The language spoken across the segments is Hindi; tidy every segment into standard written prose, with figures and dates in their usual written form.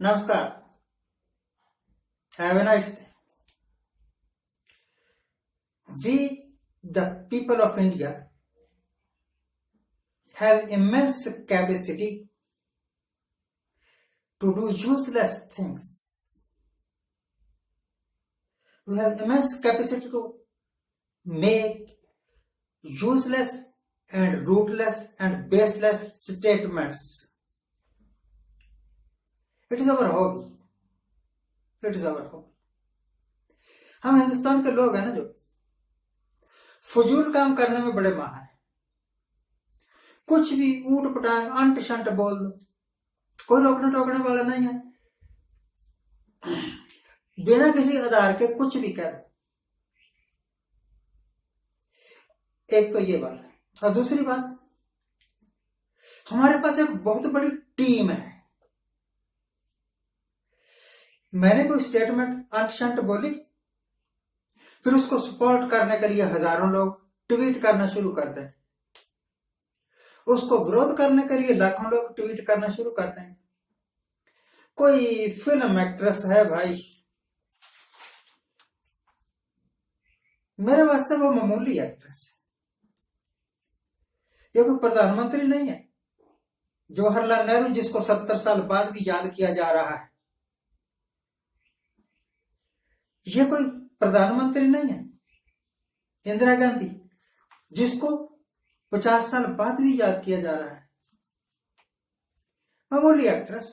नमस्कार। Have a nice day. We, the people of India, have immense capacity to do useless things. We have immense capacity to make useless and rootless and baseless statements. It is our hobby. It is our hobby. हम हिंदुस्तान के लोग हैं ना, जो फजूल काम करने में बड़े माहिर हैं। कुछ भी ऊट पटांग अंट शंट बोल दो, कोई रोकने टोकने वाला नहीं है। बिना किसी आधार के कुछ भी कह दो। एक तो ये बात है, और दूसरी बात, हमारे पास एक बहुत बड़ी टीम है। मैंने कोई स्टेटमेंट अंट शंट बोली, फिर उसको सपोर्ट करने के लिए हजारों लोग ट्वीट करना शुरू कर दें, उसको विरोध करने के लिए लाखों लोग ट्वीट करना शुरू करते हैं। कोई फिल्म एक्ट्रेस है भाई, मेरे वास्ते वो मामूली एक्ट्रेस है। ये कोई प्रधानमंत्री नहीं है। जवाहरलाल नेहरू, जिसको 70 साल बाद भी याद किया जा रहा है, ये कोई प्रधानमंत्री नहीं है। इंदिरा गांधी, जिसको 50 साल बाद भी याद किया जा रहा है, मामूली एक्ट्रेस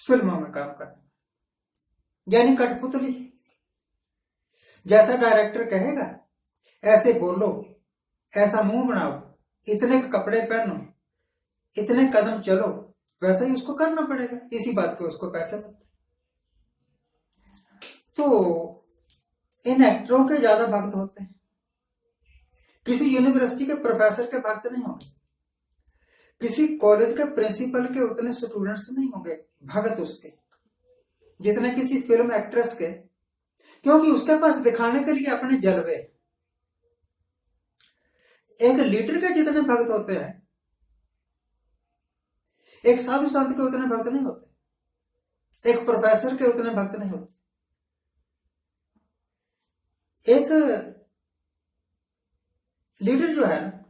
फिल्मों में काम करना, यानी कठपुतली। जैसा डायरेक्टर कहेगा ऐसे बोलो, ऐसा मुंह बनाओ, इतने कपड़े पहनो, इतने कदम चलो, वैसा ही उसको करना पड़ेगा। इसी बात के उसको पैसे मिलते। तो इन एक्टरों के ज्यादा भक्त होते हैं। किसी यूनिवर्सिटी के प्रोफेसर के भक्त नहीं होंगे, किसी कॉलेज के प्रिंसिपल के उतने स्टूडेंट्स नहीं होंगे भक्त उसके, जितने किसी फिल्म एक्ट्रेस के, क्योंकि उसके पास दिखाने के लिए अपने जलवे। एक लीडर के जितने भक्त होते हैं, एक साधु संत के उतने भक्त नहीं होते, एक प्रोफेसर के उतने भक्त नहीं होते। एक लीडर जो है ना,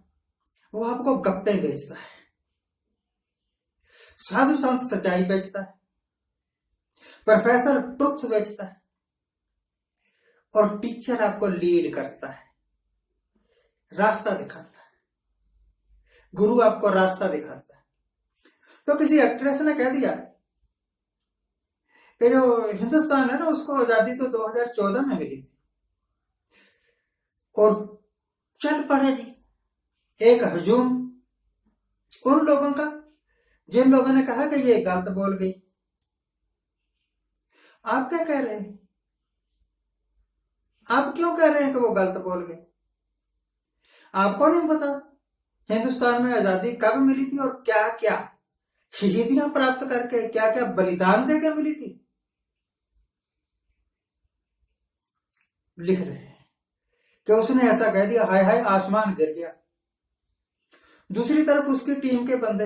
वो आपको गप्पे बेचता है, साधु संत सच्चाई बेचता है, प्रोफेसर ट्रुथ बेचता है, और टीचर आपको लीड करता है, रास्ता दिखाता है, गुरु आपको रास्ता दिखाता है। तो किसी एक्ट्रेस ने कह दिया कि जो हिंदुस्तान है ना, उसको आजादी तो 2014 में मिली थी, और चल पड़े जी एक हजूम उन लोगों का जिन लोगों ने कहा कि ये गलत बोल गई। आप क्या कह रहे हैं? आप क्यों कह रहे हैं कि वो गलत बोल गई? आपको नहीं पता हिंदुस्तान में आजादी कब मिली थी, और क्या क्या शहीदियां प्राप्त करके, क्या क्या बलिदान देकर मिली थी? लिख रहे हैं कि उसने ऐसा कह दिया, हाय हाय आसमान गिर गया। दूसरी तरफ उसकी टीम के बंदे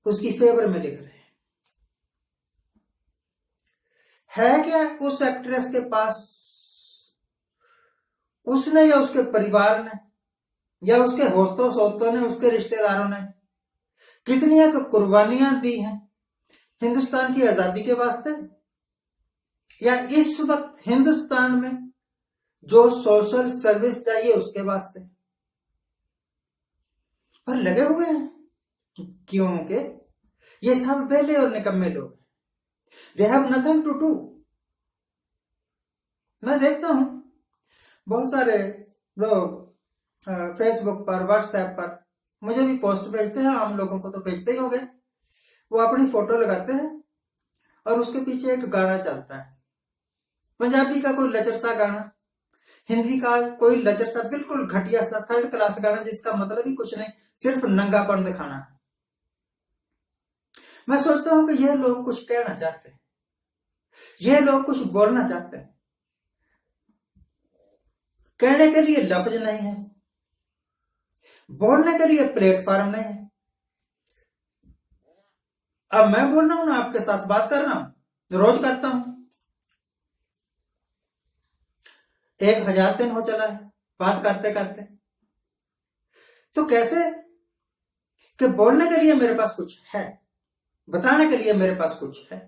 उसकी फेवर में लिख रहे हैं। है क्या उस एक्ट्रेस के पास, उसने या उसके परिवार ने या उसके होस्तों सोतों ने, उसके रिश्तेदारों ने कितनी कुर्बानियां दी हैं हिंदुस्तान की आजादी के वास्ते, या इस वक्त हिंदुस्तान में जो सोशल सर्विस चाहिए उसके वास्ते? पर लगे हुए हैं, क्योंकि ये सब बेले और निकम्मे लोग, they have nothing to do. मैं देखता हूं बहुत सारे लोग फेसबुक पर, व्हाट्सएप पर मुझे भी पोस्ट भेजते हैं, आम लोगों को तो भेजते ही होंगे। वो अपनी फोटो लगाते हैं और उसके पीछे एक गाना चलता है, पंजाबी का कोई लचर सा गाना, हिंदी का कोई लचर सा बिल्कुल घटिया सा थर्ड क्लास गाना, जिसका मतलब ही कुछ नहीं, सिर्फ नंगापन दिखाना। मैं सोचता हूं कि ये लोग कुछ कहना चाहते हैं, ये लोग कुछ बोलना चाहते हैं, कहने के लिए लफ्ज नहीं है, बोलने के लिए प्लेटफॉर्म नहीं है, अब मैं बोल रहा हूं ना, आपके साथ बात कर रहा हूं, रोज करता हूं, 1000 दिन हो चला है बात करते करते। तो कैसे कि बोलने के लिए मेरे पास कुछ है, बताने के लिए मेरे पास कुछ है,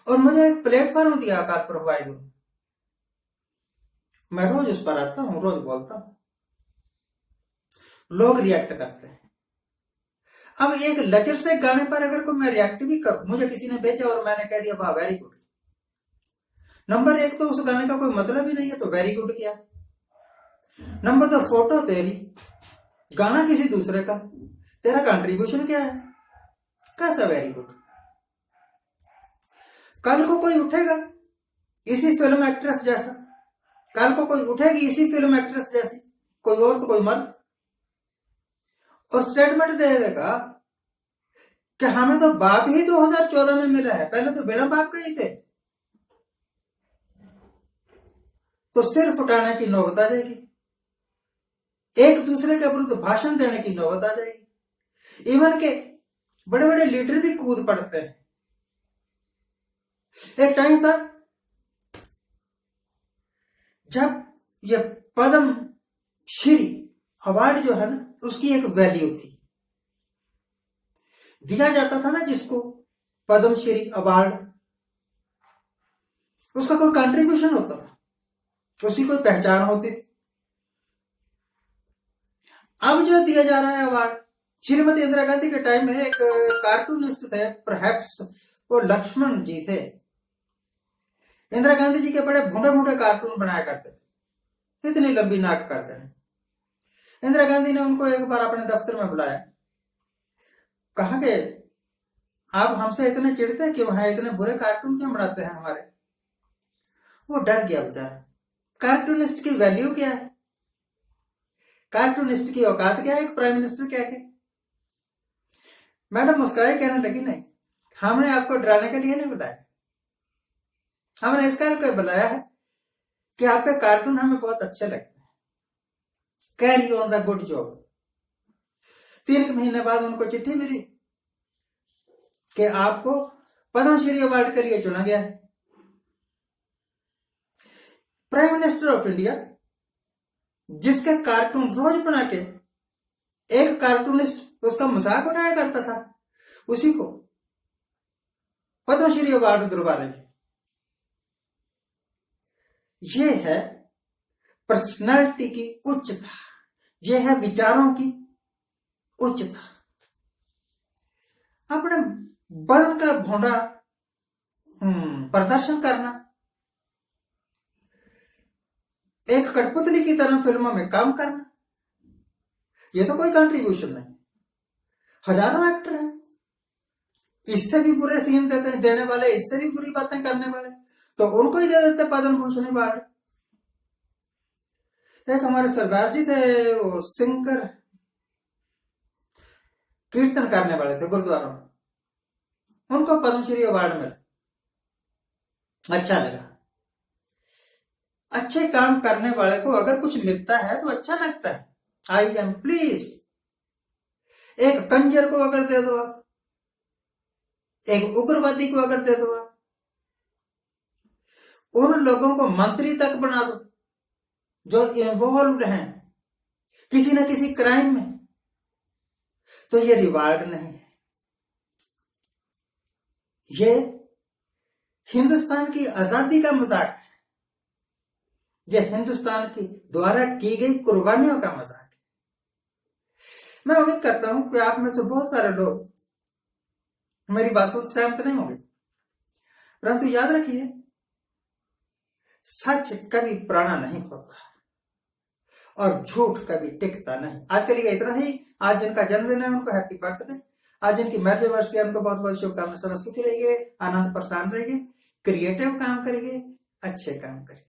और मुझे एक प्लेटफॉर्म दिया कारपुर वाहिगुरु, मैं रोज उस पर आता हूं, रोज बोलता हूं, लोग रिएक्ट करते हैं। अब एक लचर से गाने पर अगर को मैं रिएक्ट भी करूं, मुझे किसी ने भेजा और मैंने कह दिया वाह वेरी गुड, नंबर एक तो उस गाने का कोई मतलब ही नहीं है, तो वेरी गुड किया। नंबर दो, फोटो तेरी, गाना किसी दूसरे का, तेरा कंट्रीब्यूशन क्या है, कैसा वेरी गुड। कल को कोई उठेगा इसी फिल्म एक्ट्रेस जैसा, कल को कोई उठेगी इसी फिल्म एक्ट्रेस जैसी, कोई और तो कोई मर्द, और स्टेटमेंट दे देगा कि हमें तो बाप ही 2014 में मिला है, पहले तो बिना बाप के ही थे। तो सिर फुटाने की नौबत आ जाएगी, एक दूसरे के विरुद्ध भाषण देने की नौबत आ जाएगी, इवन के बड़े बड़े लीडर भी कूद पड़ते हैं। एक टाइम था जब ये पद्म श्री अवार्ड जो है ना, उसकी एक वैल्यू थी, दिया जाता था ना जिसको पद्म श्री अवार्ड, उसका कोई कंट्रीब्यूशन होता था, उसकी कोई पहचान होती थी। अब जो दिया जा रहा है अवार्ड, श्रीमती इंदिरा गांधी के टाइम में एक कार्टूनिस्ट थे, परहैप्स वो लक्ष्मण जी थे, इंदिरा गांधी जी के बड़े भूडे भूडे कार्टून बनाया करते थे, इतनी लंबी नाक करते हैं। इंदिरा गांधी ने उनको एक बार अपने दफ्तर में बुलाया, कहा कि आप हमसे इतने चिढ़ते क्यों हैं, इतने बुरे कार्टून क्यों बनाते हैं हमारे। वो डर गया बेचारा, कार्टूनिस्ट की वैल्यू क्या है, कार्टूनिस्ट की औकात क्या है एक प्राइम मिनिस्टर क्या के। मैडम मुस्कुराई, कहने लगी नहीं, हमने आपको डराने के लिए नहीं बुलाया, हमने इस कारण को बुलाया है कि आपके कार्टून हमें बहुत अच्छे लगते हैं, carry on the good job. 3 महीने बाद उनको चिट्ठी मिली कि आपको पद्मश्री अवार्ड के लिए चुना गया है। प्राइम मिनिस्टर ऑफ इंडिया, जिसके कार्टून रोज बना के एक कार्टूनिस्ट उसका मजाक उठाया करता था, उसी को पद्मश्री अवार्ड दिलवा रहे हैं। ये है पर्सनालिटी की उच्चता, ये है विचारों की उच्चता। अपने बल का भोंडा प्रदर्शन करना, एक कठपुतली की तरह फिल्मों में काम करना, ये तो कोई कंट्रीब्यूशन नहीं। हजारों एक्टर हैं, इससे भी बुरे सीन देने वाले, इससे भी बुरी बातें करने वाले, तो उनको ही दे देते पद्म भूषण अवार्ड। एक हमारे सरदार जी थे, वो सिंगर कीर्तन करने वाले थे गुरुद्वारों में, उनको पद्मश्री अवार्ड मिला, अच्छा लगा। अच्छे काम करने वाले को अगर कुछ मिलता है तो अच्छा लगता है, आई एम प्लीज। एक कंजर को अगर दे दो, एक उग्रवादी को अगर दे दो, उन लोगों को मंत्री तक बना दो जो इन्वॉल्व हैं किसी न किसी क्राइम में, तो ये रिवार्ड नहीं है, ये हिंदुस्तान की आजादी का मजाक है, ये हिंदुस्तान की द्वारा की गई कुर्बानियों का मजाक है। मैं उम्मीद करता हूं कि आप में से बहुत सारे लोग मेरी बातों से सहमत नहीं होंगे, परंतु याद रखिए, सच कभी पुराना नहीं होता और झूठ कभी टिकता नहीं। आज के लिए इतना ही। आज जिनका जन्मदिन है उनको हैप्पी बर्थडे, आज जिनकी मैरिज एनिवर्सरी है उनको बहुत बहुत शुभकामनाएं। सरस्वती रहिए, आनंद परेशान रहिए, क्रिएटिव काम करिए, अच्छे काम करिए।